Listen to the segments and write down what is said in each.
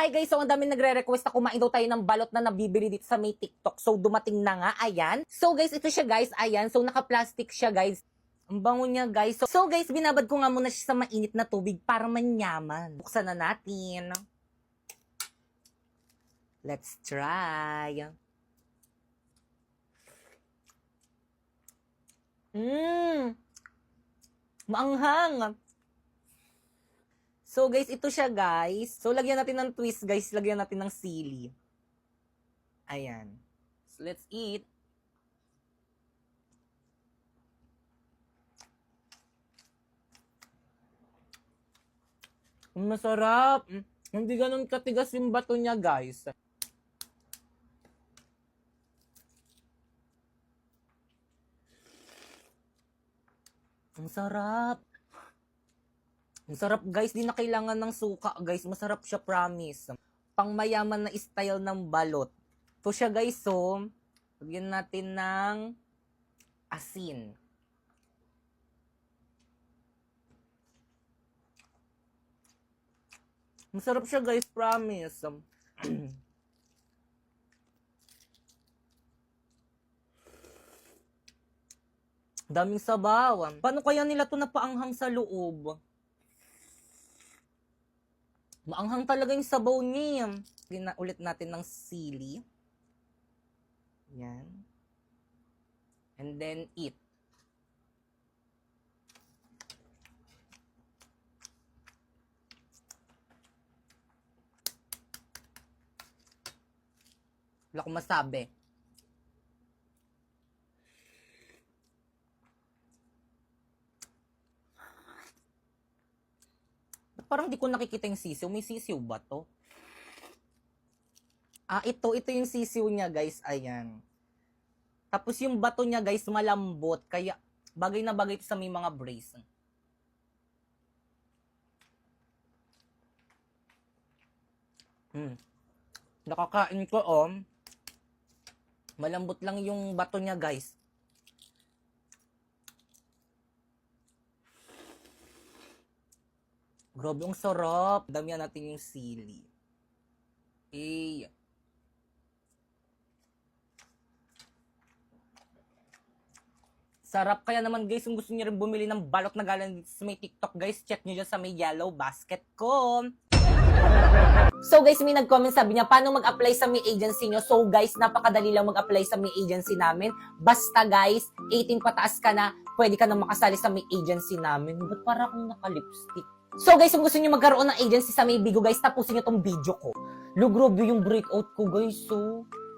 Hi guys, so ang dami nagre-request na kumain daw tayo ng balot na nabibili dito sa may TikTok. So dumating na nga, ayan. So guys, ito siya guys, ayan. So naka-plastic siya guys. Ang bango niya guys. So guys, binabad ko nga muna siya sa mainit na tubig para manyaman. Buksan na natin. Let's try. Maanghang. So guys, ito siya guys. So lagyan natin ng twist guys. Lagyan natin ng sili. Ayan. So let's eat. Masarap. Hindi ganun katigas yung bato niya guys. Ang sarap. Ang sarap guys, di na kailangan ng suka guys. Masarap siya, promise. Pangmayaman na style ng balot. Ito siya guys, so lagyan natin ng asin. Masarap siya guys, promise. Daming sabaw. Paano kaya nila ito napaanghang sa loob? Maanghang talaga yung sabaw niya. Lagyan ulit natin ng sili. Yan. And then eat. Wala akong masabi. Parang di ko nakikita yung sisiw. May sisiw ba to? Ito yung sisiw niya, guys. Ayan. Tapos yung bato niya, guys, malambot. Kaya, bagay na bagay ito sa may mga brace. Nakakain ko, malambot lang yung bato niya, guys. Grabe, ang sarap. Damihan natin yung sili. Sarap. Kaya naman guys, kung gusto niyo rin bumili ng balot na galing dito sa may TikTok guys, check nyo dyan sa may yellow basket ko. So guys, may nag-comment, sabi niya, paano mag-apply sa may agency nyo? So guys, napakadali lang mag-apply sa may agency namin. Basta guys, 18 pataas ka na, pwede ka na makasali sa may agency namin. Ba't para akong naka-lipstick? So guys, kung gusto niyo magkaroon ng agency sa may Bigo guys, tapusin niyo tong video ko. Lugrobe yung breakout ko guys,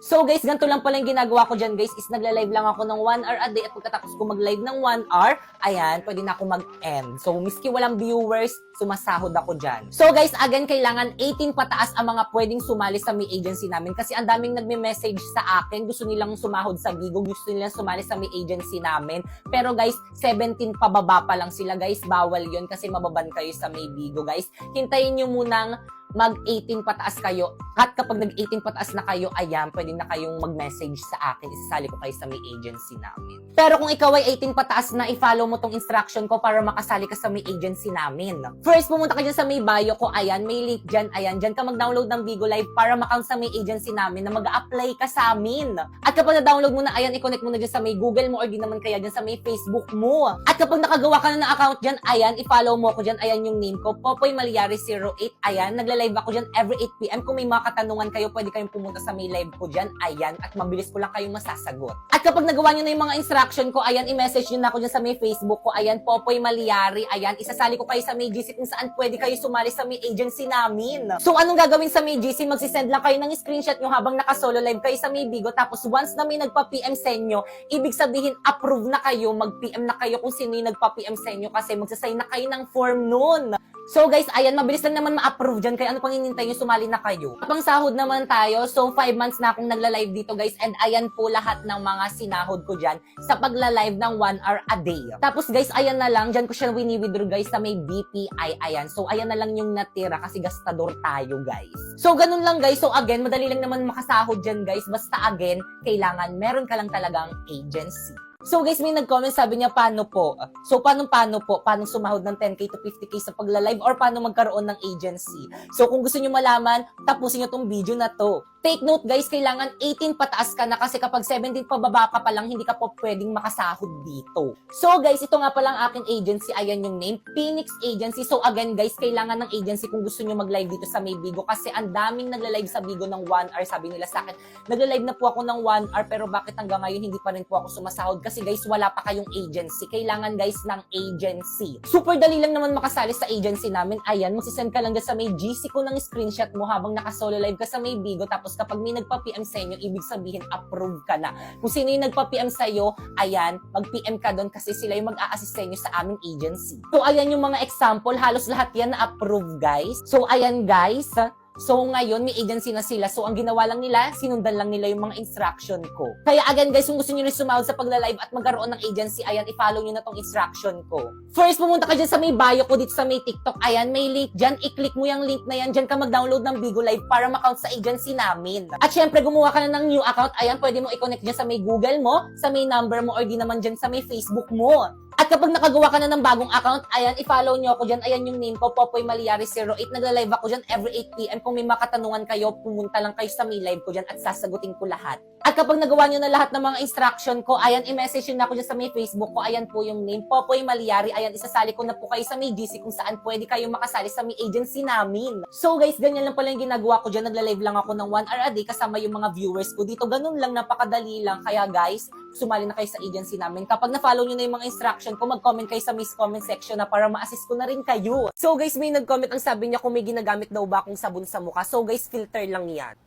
So guys, ganito lang pala yung ginagawa ko dyan guys, is nagla-live lang ako ng 1 hour a day at pagkatapos ko mag-live ng 1 hour, ayan, pwede na ako mag-end. So miski walang viewers, sumasahod ako dyan. So guys, again, kailangan 18 pataas ang mga pwedeng sumali sa may agency namin kasi ang daming nagme-message sa akin, gusto nilang sumahod sa Bigo, gusto nilang sumali sa may agency namin. Pero guys, 17 pababa pa lang sila guys, bawal yon kasi mababan kayo sa may Bigo guys. Hintayin nyo munang mag-18 pataas kayo. At kapag nag-18 pataas na kayo, ayan, pwede na kayong mag-message sa akin. Isasali ko kayo sa may agency namin. Pero kung ikaw ay 18 pataas na, i-follow mo tong instruction ko para makasali ka sa may agency namin. First, pumunta ka dyan sa may bio ko. Ayan, may link dyan. Ayan, dyan ka mag-download ng Bigo Live para maka-count sa may agency namin na mag-a-apply ka sa amin. At kapag na-download mo na, ayan, i-connect mo na dyan sa may Google mo or di naman kaya dyan sa may Facebook mo. At kapag nakagawa ka na ng account dyan, ayan, i-follow mo ko dyan. Ayan yung name ko, Popoy Malyari 08. Ayan, nagla-live ako dyan every 8 p.m. Kung may mga katanungan kayo, pwede kayong pumunta sa may live ko dyan. Ayan, at mabilis ko lang kayong masasagot. At kapag nagawa nyo na yung mga instruction ko, ayan, i-message nyo na ako dyan sa may Facebook ko. Ayan, Popoy Malyari. Ayan, isasali ko kayo sa may GC kung saan pwede kayo sumali sa may agency namin. So, anong gagawin sa may GC? Magsisend lang kayo ng screenshot nyo habang naka-solo live kayo sa may Bigo. Tapos, once na may nagpa-PM sa inyo, ibig sabihin, approve na kayo, mag-PM na kayo kung sino yung nagpa-PM sa inyo kasi magsasign na kayo ng form nun. So guys, ayan, mabilis lang naman ma-approve dyan. Kaya ano pang hinintay nyo, sumali na kayo. Kapang sahod naman tayo. So 5 months na akong nagla-live dito guys. And ayan po lahat ng mga sinahod ko dyan sa pagla-live ng 1 hour a day. Tapos guys, ayan na lang. Dyan ko siya wini-withdraw guys sa may BPI. Ayan. So ayan na lang yung natira kasi gastador tayo guys. So ganun lang guys. So again, madali lang naman makasahod dyan guys. Basta again, kailangan meron ka lang talagang agency. So guys, may nag-comment, sabi niya, paano po? So paano po? Paano sumahod ng 10k to 50k sa pagla-live or paano magkaroon ng agency? So kung gusto niyo malaman, tapusin niyo tong video na to. Take note guys, kailangan 18 pataas ka na kasi kapag 17 pababa ka pa lang, hindi ka po pwedeng makasahod dito. So guys, ito nga palang aking agency, ayan yung name, Phoenix Agency. So again guys, kailangan ng agency kung gusto niyo mag-live dito sa may Bigo kasi ang daming nagla-live sa Bigo ng 1 hour, sabi nila sa akin. Nagla-live na po ako ng 1 hour pero bakit hanggang ngayon hindi pa rin po ako sumasahod? Kasi guys, wala pa kayong agency. Kailangan guys ng agency. Super dali lang naman makasali sa agency namin. Ayan, magsisend ka lang sa may GC ko ng screenshot mo habang naka-solo live ka sa may Bigo. Tapos kapag may nagpa-PM sa inyo, ibig sabihin approve ka na. Kung sino yung nagpa-PM sa iyo, ayan, mag-PM ka doon kasi sila yung mag-a-assist sa inyo sa aming agency. So ayan yung mga example, halos lahat yan na approve guys. So ayan guys, so ngayon may agency na sila. So ang ginawa lang nila, sinundan lang nila yung mga instruction ko. Kaya again guys, kung gusto niyo rin sumahod sa pagla-live at magkaroon ng agency, ayan, i-follow niyo na tong instruction ko. First, pumunta ka dyan sa may bio ko dito sa may TikTok. Ayan, may link dyan. I-click mo yung link na yan. Dyan ka mag-download ng Bigo Live para ma-count sa agency namin. At syempre, gumawa ka na ng new account. Ayan, pwede mo i-connect dyan sa may Google mo, sa may number mo, or di naman dyan sa may Facebook mo. At kapag nakagawa ka na ng bagong account, ayan, i-follow nyo ako dyan. Ayan yung name ko, Popoy Maliari 08. Nagla-live ako dyan every 8 p.m. Kung may makatanungan kayo, pumunta lang kayo sa may live ko dyan at sasagutin ko lahat. At kapag nagawa nyo na lahat ng mga instruction ko, ayan, i-message nyo na ako dyan sa may Facebook ko. Ayan po yung name, Popoy Maliari. Ayan, isasali ko na po kayo sa may GC kung saan pwede kayo makasali sa may agency namin. So guys, ganyan lang pala yung ginagawa ko dyan. Nagla-live lang ako ng 1 hour a day kasama yung mga viewers ko dito. Ganun lang, napakadali lang. Kaya guys, sumali na kayo sa agency namin. Kapag na-follow nyo na yung mga instruction ko, mag-comment kayo sa may comment section na para ma-assist ko na rin kayo. So guys, may nag-comment ang sabi niya kung may ginagamit daw ba akong sabon sa mukha. So guys, filter lang yan.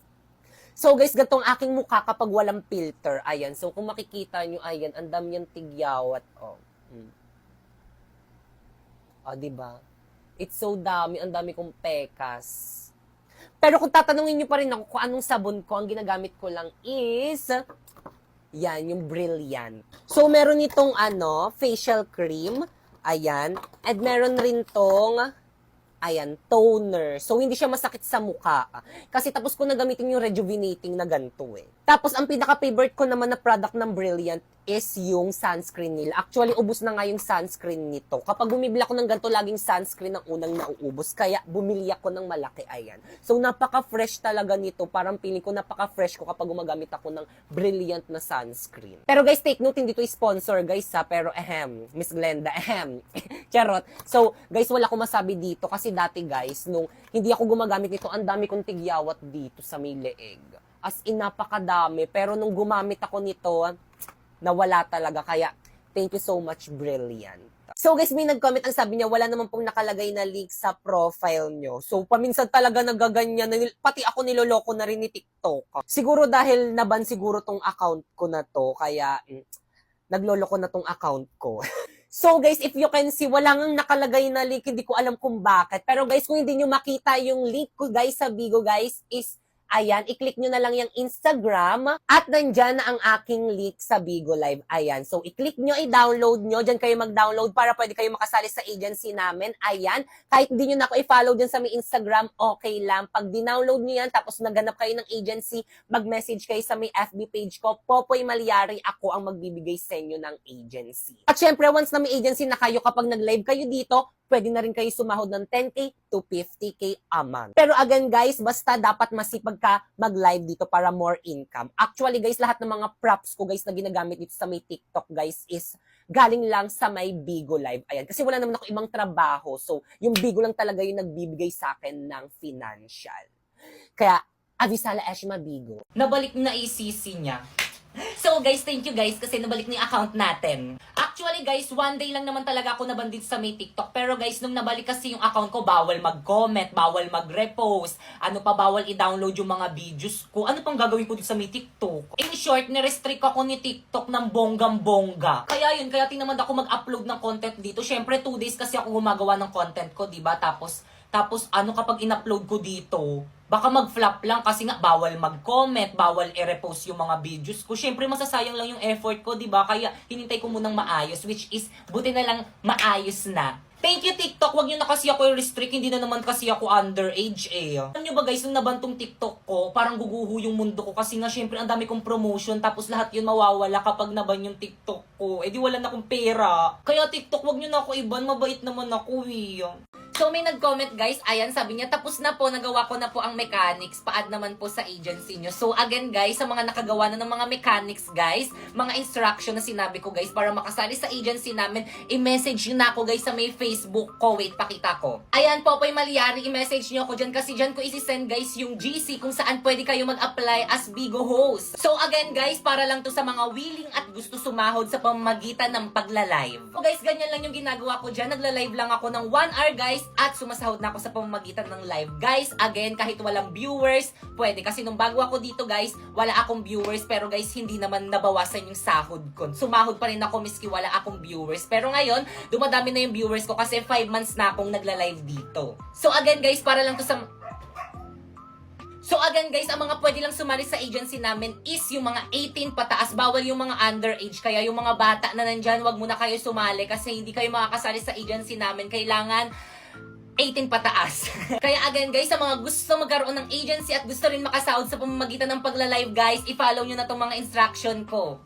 So guys, gatong aking mukha kapag walang filter. Ayan. So kung makikita nyo, ayan, ang dami niyang tigyawat. Oh. Oh, diba? It's so dami. Ang dami kong pekas. Pero kung tatanungin nyo pa rin ako kung anong sabon ko, ang ginagamit ko lang is yan, yung Brilliant. So, meron itong facial cream. Ayan. And meron rin tong ayan, toner. So, hindi siya masakit sa mukha. Kasi tapos ko na gamitin yung rejuvenating na ganito eh. Tapos, ang pinaka-favorite ko naman na product ng Brilliant is yung sunscreen nila. Actually, ubos na nga yung sunscreen nito. Kapag bumibili ako ng ganito, laging sunscreen ang unang nauubos. Kaya, bumili ako ng malaki. Ayan. So, napaka-fresh talaga nito. Parang feeling ko napaka-fresh ko kapag gumagamit ako ng Brilliant na sunscreen. Pero guys, take note, hindi to sponsor guys ha. Pero, Miss Glenda, Charot. So, guys, wala akong masabi dito. Kasi dati guys, nung hindi ako gumagamit nito, ang dami kong tigyawat dito sa may leeg. As in, napakadami. Pero nung gumamit ako nito, nawala talaga. Kaya, thank you so much, Brilliant. So guys, may nag-comment ang sabi niya, wala naman pong nakalagay na link sa profile nyo. So paminsan talaga nagaganyan, pati ako niloloko na rin ni TikTok. Siguro dahil naban siguro tong account ko na to, kaya nagloloko na tong account ko. So guys, if you can see, wala nang nakalagay na link, hindi ko alam kung bakit. Pero guys, kung hindi nyo makita yung link ko guys sa Bigo guys, is ayan, i-click nyo na lang yung Instagram at nandyan na ang aking link sa Bigo Live. Ayan, so i-click nyo, i-download nyo. Dyan kayo mag-download para pwede kayo makasali sa agency namin. Ayan, kahit hindi nyo na ako i-follow dyan sa may Instagram, okay lang. Pag dinownload nyo yan, tapos naganap kayo ng agency, mag-message kayo sa may FB page ko, Popoy Maliari, ako ang magbibigay sa inyo ng agency. At syempre, once na may agency na kayo, kapag nag-live kayo dito, pwede na rin kayo sumahod ng 10k to 50k a month. Pero again guys, basta dapat masipag ka mag-live dito para more income. Actually guys, lahat ng mga props ko guys na ginagamit dito sa may TikTok guys is galing lang sa may Bigo Live. Ayan, kasi wala naman ako ibang trabaho. So, yung Bigo lang talaga yung nagbibigay sa akin ng financial. Kaya, Avisala Eshma Bigo. Nabalik na ICC niya. So guys, thank you guys kasi nabalik na yung account natin. Actually guys, one day lang naman talaga ako nabandit sa may TikTok. Pero guys, nung nabalik kasi yung account ko, bawal mag-comment, bawal mag-repost, bawal i-download yung mga videos ko. Ano pang gagawin ko dito sa may TikTok? In short, ni-restrict ako ni TikTok ng bonggang-bongga. Kaya yun, kaya tinamad ako mag-upload ng content dito. Syempre, 2 days kasi ako gumagawa ng content ko, diba? Tapos kapag in-upload ko dito, baka mag-flop lang kasi nga bawal mag-comment, bawal i-repost yung mga videos ko. Syempre, masasayang lang yung effort ko, diba? Kaya hinintay ko munang maayos, which is, buti na lang maayos na. Thank you, TikTok. Huwag nyo na kasi ako i-restrict. Hindi na naman kasi ako underage eh. Alam nyo ba guys, nung nabantong TikTok ko, parang guguho yung mundo ko. Kasi nga syempre ang dami kong promotion. Tapos lahat yun mawawala kapag naban yung TikTok ko. Eh di wala na akong pera. Kaya TikTok, huwag nyo na ako iban. Mabait naman ako eh. So may nag-comment guys, ayan sabi niya, tapos na po, nagawa ko na po ang mechanics, pa-add naman po sa agency nyo. So again guys, sa mga nakagawa na ng mga mechanics guys, mga instruction na sinabi ko guys, para makasali sa agency namin, i-message nyo na ako guys sa may Facebook ko. Wait, pakita ko. Ayan, Popoy Malyari, i-message nyo ako dyan kasi dyan ko isi-send guys yung GC kung saan pwede kayo mag-apply as Bigo host. So again guys, para lang to sa mga willing at gusto sumahod sa pamamagitan ng pagla-live. So guys, ganyan lang yung ginagawa ko dyan. Nagla-live lang ako ng 1 hour guys, at sumasahod na ako sa pamamagitan ng live. Guys, again, kahit walang viewers, pwede. Kasi nung bago ako dito, guys, wala akong viewers. Pero guys, hindi naman nabawasan yung sahod ko. Sumahod pa rin ako miski wala akong viewers. Pero ngayon, dumadami na yung viewers ko kasi 5 months na akong nagla-live dito. So again, guys, para lang to sa... So again guys, ang mga pwede lang sumali sa agency namin is yung mga 18 pataas. Bawal yung mga underage. Kaya yung mga bata na nandyan, wag muna kayo sumali kasi hindi kayo makakasali sa agency namin. Kailangan 18 pataas. Kaya again guys, sa mga gusto magkaroon ng agency at gusto rin makasahod sa pamamagitan ng pagla-live guys, i-follow nyo na tong mga instruction ko.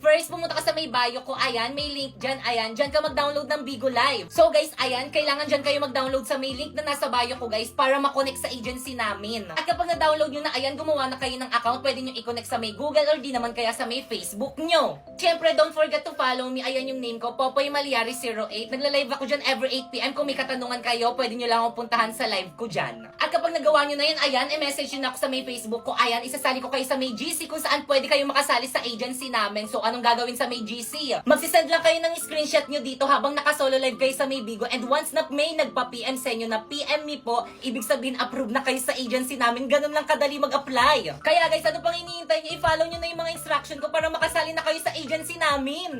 First, pumunta ka sa may bio ko, ayan, may link dyan, ayan, dyan ka mag-download ng Bigo Live. So guys, ayan, kailangan dyan kayo mag-download sa may link na nasa bio ko guys, para makonect sa agency namin. At kapag na-download nyo na, ayan, gumawa na kayo ng account, pwede nyo i-connect sa may Google or di naman kaya sa may Facebook nyo. Siyempre, don't forget to follow me, ayan yung name ko, Popoy Malyari 08. Nagla-live ako dyan every 8 PM. Kung may katanungan kayo, pwede nyo lang akong puntahan sa live ko dyan. At kapag nagawa nyo na yun, ayan, i-message nyo na ako sa may Facebook ko, ayan, isasali ko kayo sa may GC kung saan pwede kayo makasali sa agency namin. So, anong gagawin sa may GC? Magsisend lang kayo ng screenshot nyo dito habang naka-solo live kayo sa may Bigo, and once na may nagpa-PM sa inyo na PM me po, ibig sabihin approve na kayo sa agency namin. Ganun lang kadali mag-apply. Kaya guys, ano pang hinihintay nyo? I-follow nyo na yung mga instruction ko para makasali na kayo sa agency namin.